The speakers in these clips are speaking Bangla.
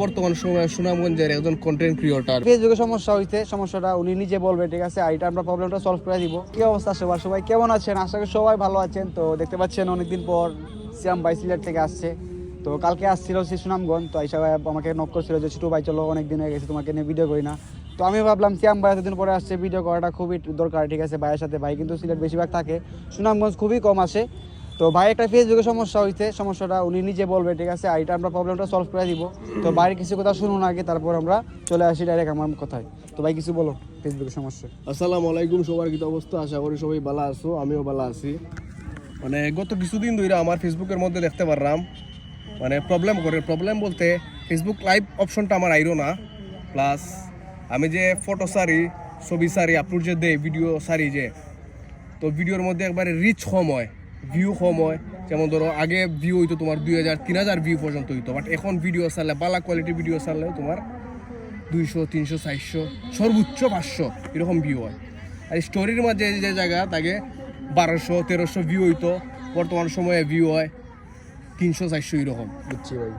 বর্তমান সময়ে সুনামগঞ্জের একজন কন্টেন্ট ক্রিয়েটর ফেসবুকে সমস্যা হইছে, সমস্যাটা উনি নিজে বলবে, ঠিক আছে? আর এটা আমরা প্রবলেমটা সলভ করে দিব। কি অবস্থা সবার, সবাই কেমন আছেন? আশা করি সবাই ভালো আছেন। তো দেখতে পাচ্ছেন অনেকদিন পর সিয়াম ভাই সিলেট থেকে আসছে। তো কালকে আসছিল সে সুনামগঞ্জ, তো আইসা ভাই আমাকে নক করছিল যে ছোটো ভাই চলো, অনেকদিন হয়ে গেছে তোমাকে নিয়ে ভিডিও করি না। তো আমি ভাবলাম সিয়াম ভাই এতদিন পরে আসছে, ভিডিও করাটা খুবই দরকার, ঠিক আছে? ভাইয়ের সাথে, ভাই কিন্তু সিলেট বেশিরভাগ থাকে, সুনামগঞ্জ খুবই কম আসে। তো ভাই একটা ফেসবুকে সমস্যা হইছে, সমস্যাটা উনি নিজে বলবে, ঠিক আছে? আর এটা আমরা প্রবলেমটা সলভ করে দিব। তো ভাইয়ের কিছু কথা শুনুন আগে, তারপর আমরা চলে আসি ডাইরেক্ট আমার কথায়। তো ভাই কিছু বলো ফেসবুকের সমস্যা। আসসালামু আলাইকুম, সবার কি অবস্থা? আশা করি সবাই ভালো আছো, আমিও ভালো আছি। মানে গত কিছুদিন ধরে আমার ফেসবুকের মধ্যে দেখতে পারলাম মানে প্রবলেম বলতে ফেসবুক লাইভ অপশনটা আমার আইরো না, প্লাস আমি যে ফটো সারি, ছবি সারি, আপলোড যে দেই, ভিডিও সারি যে, তো ভিডিওর মধ্যে একবারে রিচ কম হয়, ভিউ কম হয়। যেমন ধরো আগে ভিউ হইতো তোমার 2000-3000 ভিউ পর্যন্ত হইতো, বাট এখন ভিডিও ছাড়লে, বালা কোয়ালিটি ভিডিও ছাড়লেও তোমার 200, 300, 400, সর্বোচ্চ 500 এরকম ভিউ হয়। আর স্টোরির মাঝে যে জায়গা তাকে 1200-1300 ভিউ হইতো, বর্তমান সময়ে ভিউ হয় 300-400 এরকম। বুঝছি ভাই।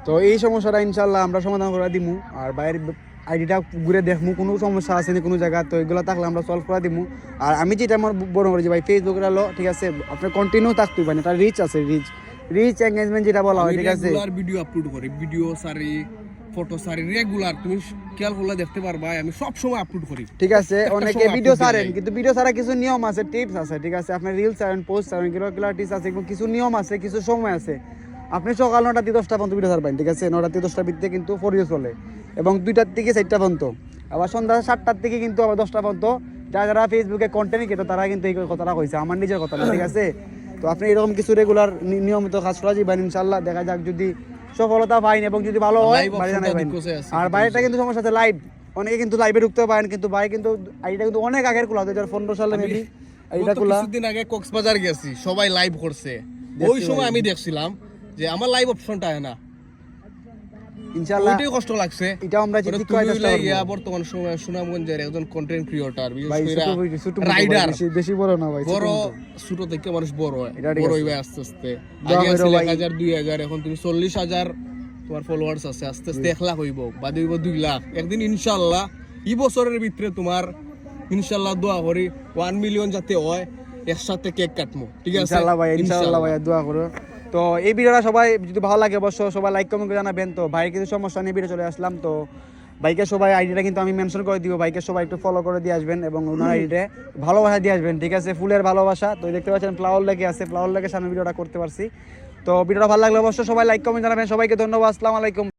তো এই সমস্যাটা ইনশাল্লাহ আমরা সমাধান করে দিমু। আর বাইরের আইডিটা ঘুরে দেখমু কোনো সমস্যা আছে না কোনো জায়গা, তো এগুলো থাকলে আমরা সলভ করে দিমু। আর আমি যেটা আমার বড় করি যে ভাই ফেসবুকের আলো, ঠিক আছে, আপনার কন্টিনিউ থাকতে পারেন, এটা রিচ আছে, রিচ এঙ্গেজমেন্ট যেটা বলা হয়, ঠিক আছে? রেগুলার ভিডিও আপলোড করি, ভিডিও সারি, ফটো সারি, রেগুলার। তুমি খেয়াল করলে দেখতে পারবা আমি সব সময় আপলোড করি, ঠিক আছে? অনেকে ভিডিও ছাড়েন, কিন্তু ভিডিও ছাড়া কিছু নিয়ম আছে, টিপস আছে, ঠিক আছে? আপনার রিলস ছাড়েন, পোস্ট ছাড়েন, টিপস আছে, কিছু নিয়ম আছে, কিছু সময় আছে। আপনি সকাল 9টা থেকে 10টা পর্যন্ত ভিডিও ছাড়বেন, ঠিক আছে? 9টা থেকে 10টার ভিতরে কিন্তু ফরিও চলে, এবং 2টার থেকে 4টা পর্যন্ত, আবার সন্ধ্যা 7টার থেকে কিন্তু আবার 10টা পর্যন্ত। যারা ফেসবুকে কন্টেন্ট ক্রিয়েটর তারা কিন্তু এই কথাটা কইছে, আমার নিজের কথা না, ঠিক আছে? তো আপনি এরকম কিছু রেগুলার নিয়মিত কাজ করা যাবেন ইনশাল্লাহ। দেখা যাক যদি সফলতা পাইন এবং যদি ভালো হয় বাইরে জানাবেন। আর বাইরেটা কিন্তু সমস্যা আছে লাইভ, অনেকে কিন্তু লাইভে ঢুকতে পারেন, কিন্তু ভাই কিন্তু আইডিটা কিন্তু অনেক আগের খোলা, 2015 সালে মেবি আইডিটা খোলা। কিছুদিন আগে কক্সবাজার গেছি, সবাই লাইভ করছে, ওই সময় আমি দেখছিলাম যে আমার লাইভ অপশনটা হয় না, ইনশাআল্লাহ ওইটাই কষ্ট লাগছে। এটা আমরা যে ঠিক করে চেষ্টা করব। বর্তমান সময়ে সুনামগঞ্জের একজন কন্টেন্ট ক্রিয়েটর, ভাই বিশেষ করে রাইডার, বেশি বড় না ভাই, বড় ছোট থেকে মানুষ বড় হয়, বড় হইবে আস্তে আস্তে। আগে ছিল 1000, 2000, এখন তুমি 40,000 তোমার ফলোয়ার্স আছে, আস্তে আস্তে 1 লাখ হইব, বাদে হইব 2 লাখ একদিন ইনশাআল্লাহ। এই বছরের ভিতরে তোমার ইনশাআল্লাহ দোয়া করি 1 মিলিয়ন যাতে হয়, একসাথে কেক কাটমু, ঠিক আছে? ইনশাআল্লাহ ভাই, ইনশাআল্লাহ ভাই, দোয়া করো। তো এই ভিডিওটা সবাই যদি ভালো লাগে অবশ্যই সবাই লাইক কমেন্ট করে জানাবেন। তো ভাই কিছু সমস্যা নিয়ে ভিডিও চলে আসলাম, তো বাইকে সবাই আইডিটা কিন্তু আমি মেনশন করে দিব, বাইকে সবাই একটু ফলো করে দিয়ে আসবেন এবং ওনার আইডিতে ভালোবাসা দিয়ে আসবেন, ঠিক আছে? ফুলের ভালোবাসা। তো দেখতে পাচ্ছেন ফ্লাওয়ার লেগে আছে, ফ্লাওয়ার লেগে সামনে ভিডিওটা করতে পারছি। তো ভিডিওটা ভালো লাগলে অবশ্যই সবাই লাইক কমেন্ট জানাবেন। সবাইকে ধন্যবাদ, আসসালামু আলাইকুম।